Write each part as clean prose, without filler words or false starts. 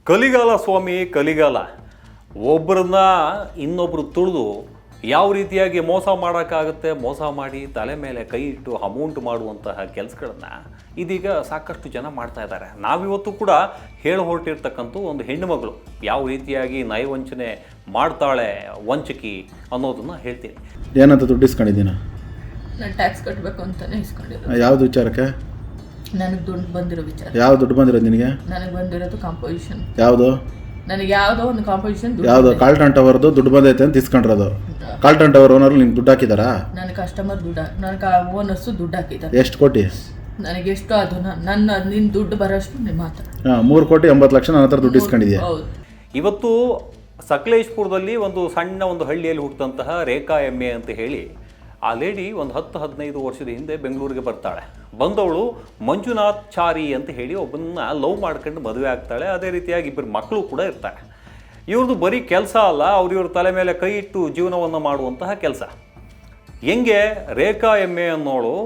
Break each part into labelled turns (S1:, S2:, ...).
S1: ಕಲಿಗಾಲ ಸ್ವಾಮಿ, ಕಲಿಗಾಲ. ಒಬ್ಬರನ್ನ ಇನ್ನೊಬ್ಬರು ತುಳಿದು ಯಾವ ರೀತಿಯಾಗಿ ಮೋಸ ಮಾಡೋಕ್ಕಾಗುತ್ತೆ, ಮೋಸ ಮಾಡಿ ತಲೆ ಮೇಲೆ ಕೈ ಇಟ್ಟು ಅಮೌಂಟ್ ಮಾಡುವಂತಹ ಕೆಲಸಗಳನ್ನು ಇದೀಗ ಸಾಕಷ್ಟು ಜನ ಮಾಡ್ತಾ ಇದ್ದಾರೆ. ನಾವಿವತ್ತು ಕೂಡ ಹೊರಟಿರ್ತಕ್ಕಂಥ ಒಂದು ಹೆಣ್ಣು ಮಗಳು ಯಾವ ರೀತಿಯಾಗಿ ನಯವಂಚನೆ ಮಾಡ್ತಾಳೆ, ವಂಚಕಿ ಅನ್ನೋದನ್ನು ಹೇಳ್ತೀನಿ.
S2: ಏನಂತ ದುಡ್ಡು ಇಸ್ಕೊಂಡಿದ್ದೀನ?
S3: ನಾನು ಟ್ಯಾಕ್ಸ್ ಕಟ್ಟಬೇಕು ಅಂತಾನೆ ಇಸ್ಕೊಂಡಿರೋದು.
S2: ಯಾವ್ದು ವಿಚಾರಕ್ಕೆ?
S3: ನನಗೆ ದುಡ್ಡು ಬಂದಿರೋ ವಿಚಾರ.
S2: ಯಾವ ದುಡ್ಡು ಬಂದಿರೋದು ನಿನಗೆ?
S3: ನನಗೆ ಬಂದಿರೋದು ಕಾಂಪೋಸಿಷನ್.
S2: ಯಾವುದು?
S3: ನನಗೆ ಯಾವುದೋ ಒಂದು ಕಾಂಪೋಸಿಷನ್.
S2: ಯಾವುದು? ಕಾಲ್ಟನ್ ಟವರ್ದು ದುಡ್ಡು ಬಂದೈತೆ ಅಂತ ಇಸ್ಕೊಂಡಿರೋದು. ಕಾಲ್ಟನ್ ಟವರ್ ಓನರ್ ನಿಮ್ಗೆ ದುಡ್ಡು ಹಾಕಿದಾರಾ?
S3: ನನ್ನ ಕಸ್ಟಮರ್ ದುಡ್ಡು, ನನಗೆ ಓನರ್ಸು ದುಡ್ಡು ಹಾಕಿದ್ದಾರೆ.
S2: ಎಷ್ಟು ಕೋಟಿ?
S3: ನನಗೆ ಎಷ್ಟು ಅದು ನಿನ್ನ ದುಡ್ಡು ಬರೋಷ್ಟು ನಿಮ್ಮ ಹತ್ರ.
S2: 3,80,00,000 ನನ್ನ ಹತ್ರ ದುಡ್ಡು ಇಸ್ಕೊಂಡಿದ್ಯಾ?
S3: ಹೌದು.
S1: ಇವತ್ತು ಸಕಲೇಶ್ಪುರದಲ್ಲಿ ಒಂದು ಸಣ್ಣ ಒಂದು ಹಳ್ಳಿಯಲ್ಲಿ ಹುಟ್ಟಿದಂತಹ ರೇಖಾ ಎಮ್ಮೆ ಅಂತ ಹೇಳಿ ಆ ಲೇಡಿ ಒಂದು 10-15 ವರ್ಷದ ಹಿಂದೆ ಬೆಂಗಳೂರಿಗೆ ಬರ್ತಾಳೆ. ಬಂದವಳು ಮಂಜುನಾಥ್ ಚಾರಿ ಅಂತ ಹೇಳಿ ಒಬ್ಬನ್ನ ಲವ್ ಮಾಡ್ಕೊಂಡು ಮದುವೆ ಆಗ್ತಾಳೆ. ಅದೇ ರೀತಿಯಾಗಿ ಇಬ್ಬರು ಮಕ್ಕಳು ಕೂಡ ಇರ್ತಾರೆ. ಇವ್ರದ್ದು ಬರೀ ಕೆಲಸ ಅಲ್ಲ, ಇವ್ರ ತಲೆ ಮೇಲೆ ಕೈ ಇಟ್ಟು ಜೀವನವನ್ನು ಮಾಡುವಂತಹ ಕೆಲಸ. ಹೆಂಗೆ ರೇಖಾ ಎಮ್ಮೆ ಅನ್ನೋಳು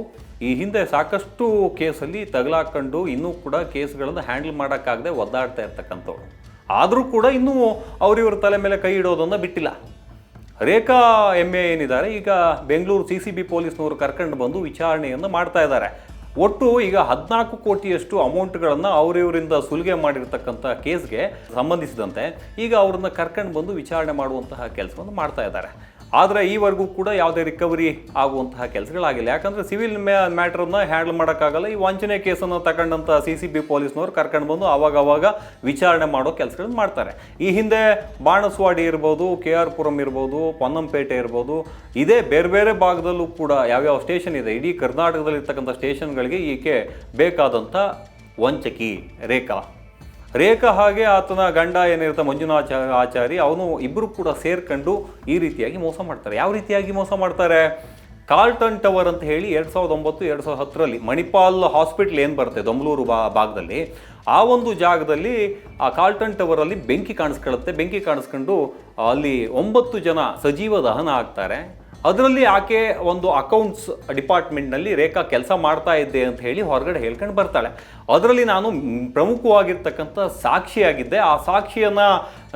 S1: ಈ ಹಿಂದೆ ಸಾಕಷ್ಟು ಕೇಸಲ್ಲಿ ತಗಲಾಕೊಂಡು ಇನ್ನೂ ಕೂಡ ಕೇಸ್ಗಳನ್ನು ಹ್ಯಾಂಡಲ್ ಮಾಡೋಕ್ಕಾಗದೆ ಒದ್ದಾಡ್ತಾ ಇರ್ತಕ್ಕಂಥವ್ಳು. ಆದರೂ ಕೂಡ ಇನ್ನೂ ಇವ್ರ ತಲೆ ಮೇಲೆ ಕೈ ಇಡೋದನ್ನು ಬಿಟ್ಟಿಲ್ಲ. ರೇಖಾ ಎಮ್ಮೆ ಏನಿದ್ದಾರೆ, ಈಗ ಬೆಂಗಳೂರು CCB ಪೊಲೀಸ್ನವರು ಕರ್ಕೊಂಡು ಬಂದು ವಿಚಾರಣೆಯನ್ನು ಮಾಡ್ತಾ ಇದ್ದಾರೆ. ಒಟ್ಟು ಈಗ 14 ಕೋಟಿಯಷ್ಟು ಅಮೌಂಟ್ಗಳನ್ನು ಇವರಿಂದ ಸುಲಿಗೆ ಮಾಡಿರ್ತಕ್ಕಂಥ ಕೇಸ್ಗೆ ಸಂಬಂಧಿಸಿದಂತೆ ಈಗ ಅವ್ರನ್ನ ಕರ್ಕೊಂಡು ಬಂದು ವಿಚಾರಣೆ ಮಾಡುವಂತಹ ಕೆಲಸವನ್ನು ಮಾಡ್ತಾ ಇದ್ದಾರೆ. ಆದರೆ ಈವರೆಗೂ ಕೂಡ ಯಾವುದೇ ರಿಕವರಿ ಆಗುವಂತಹ ಕೆಲಸಗಳಾಗಿಲ್ಲ. ಯಾಕಂದರೆ ಸಿವಿಲ್ ಮ್ಯಾಟ್ರನ್ನ ಹ್ಯಾಂಡಲ್ ಮಾಡೋಕ್ಕಾಗಲ್ಲ. ಈ ವಂಚನೆ ಕೇಸನ್ನು ತಗೊಂಡಂಥ CCB ಪೊಲೀಸ್ನವ್ರು ಕರ್ಕೊಂಡು ಬಂದು ಆವಾಗ ವಿಚಾರಣೆ ಮಾಡೋ ಕೆಲಸಗಳನ್ನು ಮಾಡ್ತಾರೆ. ಈ ಹಿಂದೆ ಬಾಣಸ್ವಾಡಿ ಇರ್ಬೋದು, KR ಪುರಂ ಇರ್ಬೋದು, ಪೊನ್ನಂಪೇಟೆ ಇರ್ಬೋದು, ಇದೇ ಬೇರೆ ಬೇರೆ ಭಾಗದಲ್ಲೂ ಕೂಡ ಯಾವ್ಯಾವ ಸ್ಟೇಷನ್ ಇದೆ, ಇಡೀ ಕರ್ನಾಟಕದಲ್ಲಿರ್ತಕ್ಕಂಥ ಸ್ಟೇಷನ್ಗಳಿಗೆ ಈಕೆ ಬೇಕಾದಂಥ ವಂಚಕಿ ರೇಖಾ ಹಾಗೆ ಆತನ ಗಂಡ ಏನಿರುತ್ತೆ ಮಂಜುನಾಥ್ ಆಚಾರಿ, ಅವನು ಇಬ್ಬರು ಕೂಡ ಸೇರ್ಕೊಂಡು ಈ ರೀತಿಯಾಗಿ ಮೋಸ ಮಾಡ್ತಾರೆ. ಯಾವ ರೀತಿಯಾಗಿ ಮೋಸ ಮಾಡ್ತಾರೆ? ಕಾಲ್ಟನ್ ಟವರ್ ಅಂತ ಹೇಳಿ 2009-2010ರಲ್ಲಿ ಮಣಿಪಾಲ್ ಹಾಸ್ಪಿಟ್ಲ್ ಏನು ಬರುತ್ತೆ ದೊಂಬಲೂರು ಭಾಗದಲ್ಲಿ, ಆ ಒಂದು ಜಾಗದಲ್ಲಿ ಆ ಕಾಲ್ಟನ್ ಟವರಲ್ಲಿ ಬೆಂಕಿ ಕಾಣಿಸ್ಕೊಳ್ಳುತ್ತೆ. ಬೆಂಕಿ ಕಾಣಿಸ್ಕೊಂಡು ಅಲ್ಲಿ 9 ಜನ ಸಜೀವ ದಹನ ಆಗ್ತಾರೆ. ಅದರಲ್ಲಿ ಆಕೆ ಒಂದು ಅಕೌಂಟ್ಸ್ ಡಿಪಾರ್ಟ್ಮೆಂಟ್ನಲ್ಲಿ ರೇಖಾ ಕೆಲಸ ಮಾಡ್ತಾ ಇದ್ದೆ ಅಂತ ಹೇಳಿ ಹೊರಗಡೆ ಹೇಳ್ಕೊಂಡು ಬರ್ತಾಳೆ. ಅದರಲ್ಲಿ ನಾನು ಪ್ರಮುಖವಾಗಿರ್ತಕ್ಕಂಥ ಸಾಕ್ಷಿಯಾಗಿದ್ದೆ. ಆ ಸಾಕ್ಷಿಯನ್ನು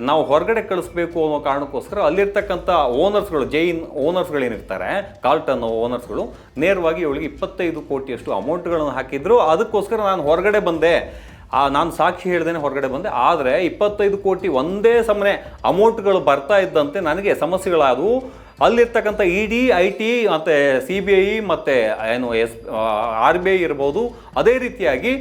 S1: ನಾವು ಹೊರಗಡೆ ಕಳಿಸ್ಬೇಕು ಅನ್ನೋ ಕಾರಣಕ್ಕೋಸ್ಕರ ಅಲ್ಲಿರ್ತಕ್ಕಂಥ ಓನರ್ಸ್ಗಳು, ಜೈನ್ ಓನರ್ಸ್ಗಳೇನಿರ್ತಾರೆ, ಕಾಲ್ಟನ್ ಓನರ್ಸ್ಗಳು ನೇರವಾಗಿ ಇವಳಿಗೆ 25 ಕೋಟಿಯಷ್ಟು ಅಮೌಂಟ್ಗಳನ್ನು ಹಾಕಿದ್ರು. ಅದಕ್ಕೋಸ್ಕರ ನಾನು ಹೊರಗಡೆ ಬಂದೆ, ನಾನು ಸಾಕ್ಷಿ ಹೇಳ್ದೇನೆ ಹೊರಗಡೆ ಬಂದೆ. ಆದರೆ 25 ಕೋಟಿ ಒಂದೇ ಸಮನೆ ಅಮೌಂಟ್ಗಳು ಬರ್ತಾ ಇದ್ದಂತೆ ನನಗೆ ಸಮಸ್ಯೆಗಳಾದವು. ಅಲ್ಲಿರ್ತಕ್ಕಂಥ ED, IT ಮತ್ತು CBI ಮತ್ತು RBI ಇರ್ಬೋದು, ಅದೇ ರೀತಿಯಾಗಿ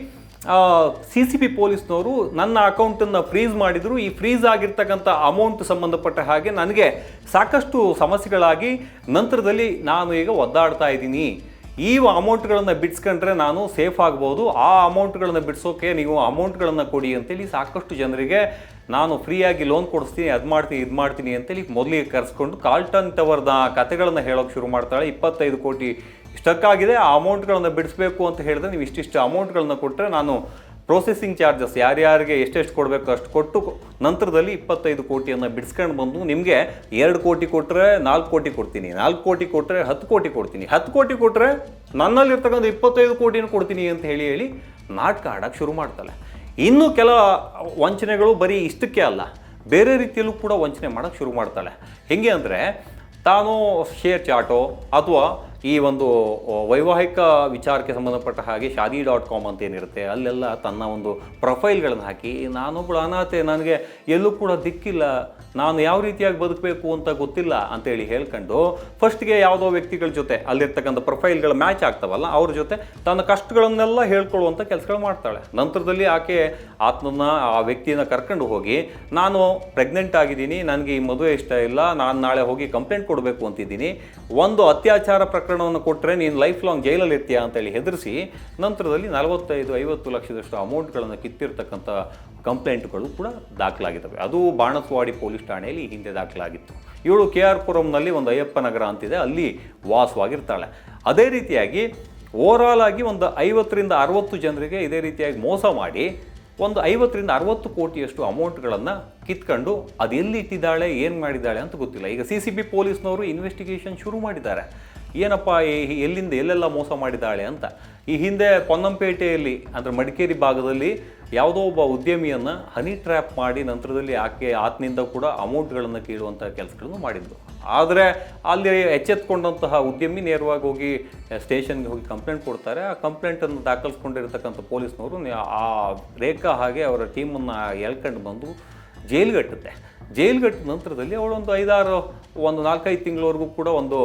S1: CCB ಪೊಲೀಸ್ನವರು ನನ್ನ ಅಕೌಂಟನ್ನು ಫ್ರೀಸ್ ಮಾಡಿದರು. ಈ ಫ್ರೀಸ್ ಆಗಿರ್ತಕ್ಕಂಥ ಅಮೌಂಟ್ ಸಂಬಂಧಪಟ್ಟ ಹಾಗೆ ನನಗೆ ಸಾಕಷ್ಟು ಸಮಸ್ಯೆಗಳಾಗಿ ನಂತರದಲ್ಲಿ ನಾನು ಈಗ ಒದ್ದಾಡ್ತಾ ಇದ್ದೀನಿ. ಈ ಅಮೌಂಟ್ಗಳನ್ನು ಬಿಡಿಸ್ಕೊಂಡ್ರೆ ನಾನು ಸೇಫ್ ಆಗ್ಬೋದು, ಆ ಅಮೌಂಟ್ಗಳನ್ನು ಬಿಡಿಸೋಕೆ ನೀವು ಅಮೌಂಟ್ಗಳನ್ನು ಕೊಡಿ ಅಂತೇಳಿ ಸಾಕಷ್ಟು ಜನರಿಗೆ ನಾನು ಫ್ರೀಯಾಗಿ ಲೋನ್ ಕೊಡಿಸ್ತೀನಿ, ಅದು ಮಾಡ್ತೀನಿ, ಇದು ಮಾಡ್ತೀನಿ ಅಂತೇಳಿ ಮೊದಲಿಗೆ ಕರೆಸ್ಕೊಂಡು ಕಾಲ್ಟನ್ ಟವರ್ನ ಕತೆಗಳನ್ನು ಹೇಳೋಕ್ಕೆ ಶುರು ಮಾಡ್ತಾಳೆ. 25 ಕೋಟಿ ಇಷ್ಟಕ್ಕಾಗಿದೆ, ಆ ಅಮೌಂಟ್ಗಳನ್ನು ಬಿಡಿಸ್ಬೇಕು ಅಂತ ಹೇಳಿದ್ರೆ ನೀವು ಇಷ್ಟಿಷ್ಟು ಅಮೌಂಟ್ಗಳನ್ನ ಕೊಟ್ಟರೆ ನಾನು ಪ್ರೊಸೆಸಿಂಗ್ ಚಾರ್ಜಸ್ ಯಾರ್ಯಾರಿಗೆ ಎಷ್ಟೆಷ್ಟು ಕೊಡಬೇಕು ಅಷ್ಟು ಕೊಟ್ಟು ನಂತರದಲ್ಲಿ 25 ಕೋಟಿಯನ್ನು ಬಿಡಿಸ್ಕೊಂಡು ಬಂದು ನಿಮಗೆ 2 ಕೋಟಿ ಕೊಟ್ಟರೆ 4 ಕೋಟಿ ಕೊಡ್ತೀನಿ, 4 ಕೋಟಿ ಕೊಟ್ಟರೆ 10 ಕೋಟಿ ಕೊಡ್ತೀನಿ, 10 ಕೋಟಿ ಕೊಟ್ಟರೆ ನನ್ನಲ್ಲಿರ್ತಕ್ಕಂಥ 25 ಕೋಟಿನ ಕೊಡ್ತೀನಿ ಅಂತ ಹೇಳಿ ನಾಟಕ ಆಡೋಕ್ಕೆ ಶುರು ಮಾಡ್ತಾಳೆ. ಇನ್ನು ಕೆಲ ವಂಚನೆಗಳು ಬರೀ ಇಷ್ಟಕ್ಕೆ ಅಲ್ಲ, ಬೇರೆ ರೀತಿಯಲ್ಲೂ ಕೂಡ ವಂಚನೆ ಮಾಡೋಕ್ಕೆ ಶುರು ಮಾಡ್ತಾಳೆ. ಹೇಗೆ ಅಂದರೆ ತಾನು ಶೇರ್ ಚಾಟೋ ಅಥವಾ ಈ ಒಂದು ವೈವಾಹಿಕ ವಿಚಾರಕ್ಕೆ ಸಂಬಂಧಪಟ್ಟ ಹಾಗೆ shaadi.com ಅಂತ ಏನಿರುತ್ತೆ ಅಲ್ಲೆಲ್ಲ ತನ್ನ ಒಂದು ಪ್ರೊಫೈಲ್ಗಳನ್ನು ಹಾಕಿ ನಾನೊಬ್ಬಳು ಅನಾಥೆ, ನನಗೆ ಎಲ್ಲೂ ಕೂಡ ದಿಕ್ಕಿಲ್ಲ, ನಾನು ಯಾವ ರೀತಿಯಾಗಿ ಬದುಕಬೇಕು ಅಂತ ಗೊತ್ತಿಲ್ಲ ಅಂತೇಳಿ ಹೇಳ್ಕೊಂಡು ಫಸ್ಟ್ಗೆ ಯಾವುದೋ ವ್ಯಕ್ತಿಗಳ ಜೊತೆ ಅಲ್ಲಿರ್ತಕ್ಕಂಥ ಪ್ರೊಫೈಲ್ಗಳು ಮ್ಯಾಚ್ ಆಗ್ತಾವಲ್ಲ ಅವ್ರ ಜೊತೆ ತನ್ನ ಕಷ್ಟಗಳನ್ನೆಲ್ಲ ಹೇಳ್ಕೊಳ್ಳುವಂಥ ಕೆಲಸಗಳು ಮಾಡ್ತಾಳೆ. ನಂತರದಲ್ಲಿ ಆಕೆ ಆತನನ್ನು ಆ ವ್ಯಕ್ತಿಯನ್ನು ಕರ್ಕೊಂಡು ಹೋಗಿ ನಾನು ಪ್ರೆಗ್ನೆಂಟ್ ಆಗಿದ್ದೀನಿ, ನನಗೆ ಈ ಮದುವೆ ಇಷ್ಟ ಇಲ್ಲ, ನಾನು ನಾಳೆ ಹೋಗಿ ಕಂಪ್ಲೇಂಟ್ ಕೊಡಬೇಕು ಅಂತಿದ್ದೀನಿ, ಒಂದು ಅತ್ಯಾಚಾರ ಪ್ರಕರಣವನ್ನು ಕೊಟ್ಟರೆ ನೀನು ಲೈಫ್ ಲಾಂಗ್ ಜೈಲಲ್ಲಿ ಇರ್ತೀಯ ಅಂತೇಳಿ ಹೆದರಿಸಿ ನಂತರದಲ್ಲಿ 45-50 ಲಕ್ಷದಷ್ಟು ಅಮೌಂಟ್ಗಳನ್ನು ಕಿತ್ತಿರ್ತಕ್ಕಂಥ ಕಂಪ್ಲೇಂಟ್ಗಳು ಕೂಡ ದಾಖಲಾಗಿದ್ದಾವೆ. ಅದು ಬಾಣಸ್ವಾಡಿ ಪೊಲೀಸ್ ಠಾಣೆಯಲ್ಲಿ ಹಿಂದೆ ದಾಖಲಾಗಿತ್ತು. ಇವಳು KR ಪುರಂನಲ್ಲಿ ಒಂದು ಅಯ್ಯಪ್ಪ ನಗರ ಅಂತಿದೆ, ಅಲ್ಲಿ ವಾಸವಾಗಿರ್ತಾಳೆ. ಅದೇ ರೀತಿಯಾಗಿ ಓವರಾಲ್ ಆಗಿ ಒಂದು 50-60 ಜನರಿಗೆ ಇದೇ ರೀತಿಯಾಗಿ ಮೋಸ ಮಾಡಿ ಒಂದು 50-60 ಕೋಟಿಯಷ್ಟು ಅಮೌಂಟ್ಗಳನ್ನು ಕಿತ್ಕೊಂಡು ಅದು ಎಲ್ಲಿ ಇಟ್ಟಿದ್ದಾಳೆ, ಏನು ಮಾಡಿದ್ದಾಳೆ ಅಂತ ಗೊತ್ತಿಲ್ಲ. ಈಗ CCB ಪೊಲೀಸ್ನವರು ಇನ್ವೆಸ್ಟಿಗೇಷನ್ ಶುರು ಮಾಡಿದ್ದಾರೆ. ಏನಪ್ಪ ಎಲ್ಲೆಲ್ಲ ಮೋಸ ಮಾಡಿದ್ದಾಳೆ ಅಂತ. ಈ ಹಿಂದೆ ಪೊನ್ನಂಪೇಟೆಯಲ್ಲಿ ಅಂದರೆ ಮಡಿಕೇರಿ ಭಾಗದಲ್ಲಿ ಯಾವುದೋ ಒಬ್ಬ ಉದ್ಯಮಿಯನ್ನು ಹನಿ ಟ್ರ್ಯಾಪ್ ಮಾಡಿ ನಂತರದಲ್ಲಿ ಆತನಿಂದ ಕೂಡ ಅಮೌಂಟ್ಗಳನ್ನು ಕೀಳುವಂಥ ಕೆಲಸಗಳನ್ನು ಮಾಡಿದ್ದು. ಆದರೆ ಅಲ್ಲಿ ಎಚ್ಚೆತ್ಕೊಂಡಂತಹ ಉದ್ಯಮಿ ನೇರವಾಗಿ ಹೋಗಿ ಸ್ಟೇಷನ್ಗೆ ಹೋಗಿ ಕಂಪ್ಲೇಂಟ್ ಕೊಡ್ತಾರೆ. ಆ ಕಂಪ್ಲೇಂಟನ್ನು ದಾಖಲಿಸ್ಕೊಂಡಿರ್ತಕ್ಕಂಥ ಪೊಲೀಸ್ನವರು ಆ ರೇಖಾ ಹಾಗೆ ಅವರ ಟೀಮನ್ನು ಎಳ್ಕೊಂಡು ಬಂದು ಜೈಲ್ಗಟ್ಟುತ್ತೆ. ಜೈಲ್ಗಟ್ಟಿದ ನಂತರದಲ್ಲಿ ಅವಳೊಂದು 4-5 ತಿಂಗಳವರೆಗೂ ಕೂಡ ಒಂದು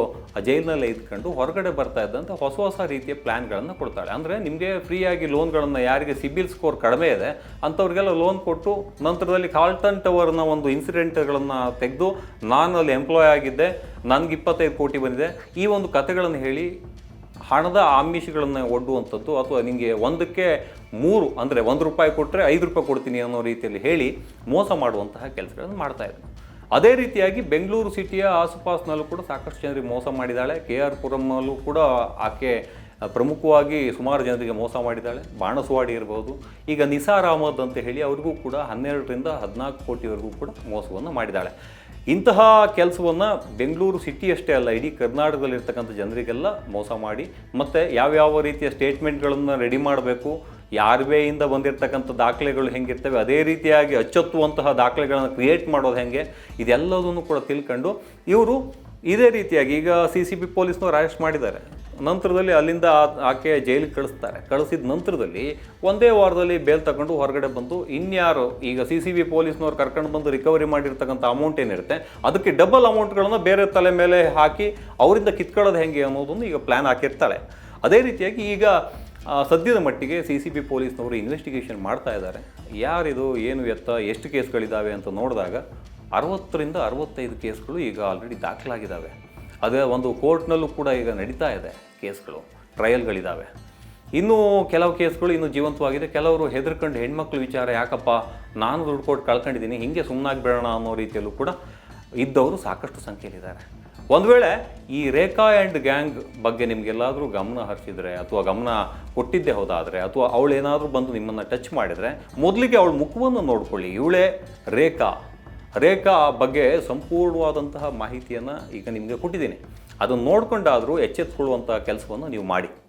S1: ಜೈಲಿನಲ್ಲೇ ಇದ್ಕೊಂಡು ಹೊರಗಡೆ ಬರ್ತಾ ಇದ್ದಂಥ ಹೊಸ ರೀತಿಯ ಪ್ಲ್ಯಾನ್ಗಳನ್ನು ಕೊಡ್ತಾಳೆ. ಅಂದರೆ ನಿಮಗೆ ಫ್ರೀಯಾಗಿ ಲೋನ್ಗಳನ್ನು, ಯಾರಿಗೆ ಸಿಬಿಲ್ ಸ್ಕೋರ್ ಕಡಿಮೆ ಇದೆ ಅಂಥವ್ರಿಗೆಲ್ಲ ಲೋನ್ ಕೊಟ್ಟು ನಂತರದಲ್ಲಿ ಕಾರ್ಲ್ಟನ್ ಟವರ್ನ ಒಂದು ಇನ್ಸಿಡೆಂಟ್ಗಳನ್ನು ತೆಗೆದು ನಾನು ಅಲ್ಲಿ ಎಂಪ್ಲಾಯ್ ಆಗಿದ್ದೆ, ನನಗೆ 25 ಕೋಟಿ ಬಂದಿದೆ, ಈ ಒಂದು ಕಥೆಗಳನ್ನು ಹೇಳಿ ಹಣದ ಆಮಿಷಗಳನ್ನು ಒಡ್ಡುವಂಥದ್ದು, ಅಥವಾ ನಿಮಗೆ ಒಂದಕ್ಕೆ 3 ಅಂದರೆ ₹1 ಕೊಟ್ಟರೆ ₹5 ಕೊಡ್ತೀನಿ ಅನ್ನೋ ರೀತಿಯಲ್ಲಿ ಹೇಳಿ ಮೋಸ ಮಾಡುವಂತಹ ಕೆಲಸಗಳನ್ನು ಮಾಡ್ತಾಯಿದ್ರು. ಅದೇ ರೀತಿಯಾಗಿ ಬೆಂಗಳೂರು ಸಿಟಿಯ ಆಸುಪಾಸಿನಲ್ಲೂ ಕೂಡ ಸಾಕಷ್ಟು ಜನರಿಗೆ ಮೋಸ ಮಾಡಿದ್ದಾಳೆ. KR ಪುರಮಲ್ಲೂ ಕೂಡ ಆಕೆ ಪ್ರಮುಖವಾಗಿ ಸುಮಾರು ಜನರಿಗೆ ಮೋಸ ಮಾಡಿದ್ದಾಳೆ. ಬಾಣಸವಾಡಿ ಇರ್ಬೋದು. ಈಗ ನಿಸಾರ್ ಅಹಮದ್ ಅಂತ ಹೇಳಿ ಅವ್ರಿಗೂ ಕೂಡ 12-14 ಕೋಟಿವರೆಗೂ ಕೂಡ ಮೋಸವನ್ನು ಮಾಡಿದ್ದಾಳೆ. ಇಂತಹ ಕೆಲಸವನ್ನು ಬೆಂಗಳೂರು ಸಿಟಿ ಅಷ್ಟೇ ಅಲ್ಲ, ಇಡೀ ಕರ್ನಾಟಕದಲ್ಲಿರ್ತಕ್ಕಂಥ ಜನರಿಗೆಲ್ಲ ಮೋಸ ಮಾಡಿ, ಮತ್ತು ಯಾವ್ಯಾವ ರೀತಿಯ ಸ್ಟೇಟ್ಮೆಂಟ್ಗಳನ್ನು ರೆಡಿ ಮಾಡಬೇಕು, ಯಾರ್ವೇಯಿಂದ ಬಂದಿರತಕ್ಕಂಥ ದಾಖಲೆಗಳು ಹೆಂಗಿರ್ತವೆ ಅದೇ ರೀತಿಯಾಗಿ ಅಚ್ಚೊತ್ತುವಂತಹ ದಾಖಲೆಗಳನ್ನು ಕ್ರಿಯೇಟ್ ಮಾಡೋದು ಹೆಂಗೆ, ಇದೆಲ್ಲದನ್ನು ಕೂಡ ತಿಳ್ಕೊಂಡು ಇವರು ಇದೇ ರೀತಿಯಾಗಿ ಈಗ CCB ಪೊಲೀಸ್ನವ್ರು ಅರೆಸ್ಟ್ ಮಾಡಿದ್ದಾರೆ. ನಂತರದಲ್ಲಿ ಅಲ್ಲಿಂದ ಆಕೆ ಜೈಲಿಗೆ ಕಳಿಸಿದ ನಂತರದಲ್ಲಿ ಒಂದೇ ವಾರದಲ್ಲಿ ಬೇಲ್ ತಗೊಂಡು ಹೊರಗಡೆ ಬಂದು ಇನ್ಯಾರು ಈಗ CCB ಪೊಲೀಸ್ನವ್ರು ಕರ್ಕೊಂಡು ಬಂದು ರಿಕವರಿ ಮಾಡಿರ್ತಕ್ಕಂಥ ಅಮೌಂಟ್ ಏನಿರುತ್ತೆ ಅದಕ್ಕೆ ಡಬಲ್ ಅಮೌಂಟ್ಗಳನ್ನು ಬೇರೆ ತಲೆ ಮೇಲೆ ಹಾಕಿ ಅವರಿಂದ ಕಿತ್ಕೊಳ್ಳೋದು ಹೆಂಗೆ ಅನ್ನೋದನ್ನು ಈಗ ಪ್ಲ್ಯಾನ್ ಹಾಕಿರ್ತಾಳೆ. ಅದೇ ರೀತಿಯಾಗಿ ಈಗ ಸದ್ಯದ ಮಟ್ಟಿಗೆ CCB ಪೊಲೀಸ್ನವರು ಇನ್ವೆಸ್ಟಿಗೇಷನ್ ಮಾಡ್ತಾ ಇದ್ದಾರೆ. ಯಾರಿದು, ಏನು ಎತ್ತ, ಎಷ್ಟು ಕೇಸ್ಗಳಿದ್ದಾವೆ ಅಂತ ನೋಡಿದಾಗ 60-65 ಕೇಸ್ಗಳು ಈಗ ಆಲ್ರೆಡಿ ದಾಖಲಾಗಿದ್ದಾವೆ. ಅದೇ ಒಂದು ಕೋರ್ಟ್ನಲ್ಲೂ ಕೂಡ ಈಗ ನಡೀತಾ ಇದೆ ಕೇಸ್ಗಳು, ಟ್ರಯಲ್ಗಳಿದ್ದಾವೆ. ಇನ್ನೂ ಕೆಲವು ಕೇಸ್ಗಳು ಇನ್ನೂ ಜೀವಂತವಾಗಿದೆ. ಕೆಲವರು ಹೆದರ್ಕೊಂಡು ಹೆಣ್ಮಕ್ಳು ವಿಚಾರ ಯಾಕಪ್ಪ ನಾನು ದುಡ್ಡು ಕೊಟ್ಟು ಕಳ್ಕೊಂಡಿದ್ದೀನಿ, ಹೀಗೆ ಸುಮ್ಮನಾಗಿ ಬೇಡೋಣ ಅನ್ನೋ ರೀತಿಯಲ್ಲೂ ಕೂಡ ಇದ್ದವರು ಸಾಕಷ್ಟು ಸಂಖ್ಯೆಯಲ್ಲಿದ್ದಾರೆ. ಒಂದು ವೇಳೆ ಈ ರೇಖಾ ಆ್ಯಂಡ್ ಗ್ಯಾಂಗ್ ಬಗ್ಗೆ ನಿಮಗೆಲ್ಲಾದರೂ ಗಮನ ಹರಿಸಿದರೆ ಅಥವಾ ಗಮನ ಕೊಟ್ಟಿದ್ದೇ ಹೋದಾದರೆ ಅಥವಾ ಅವಳೇನಾದರೂ ಬಂದು ನಿಮ್ಮನ್ನು ಟಚ್ ಮಾಡಿದರೆ ಮೊದಲಿಗೆ ಅವಳ ಮುಖವನ್ನು ನೋಡ್ಕೊಳ್ಳಿ. ಇವಳೇ ರೇಖಾ ಬಗ್ಗೆ ಸಂಪೂರ್ಣವಾದಂತಹ ಮಾಹಿತಿಯನ್ನು ಈಗ ನಿಮಗೆ ಕೊಟ್ಟಿದ್ದೀನಿ. ಅದನ್ನು ನೋಡಿಕೊಂಡಾದರೂ ಎಚ್ಚೆತ್ತುಕೊಳ್ಳುವಂಥ ಕೆಲಸವನ್ನು ನೀವು ಮಾಡಿ.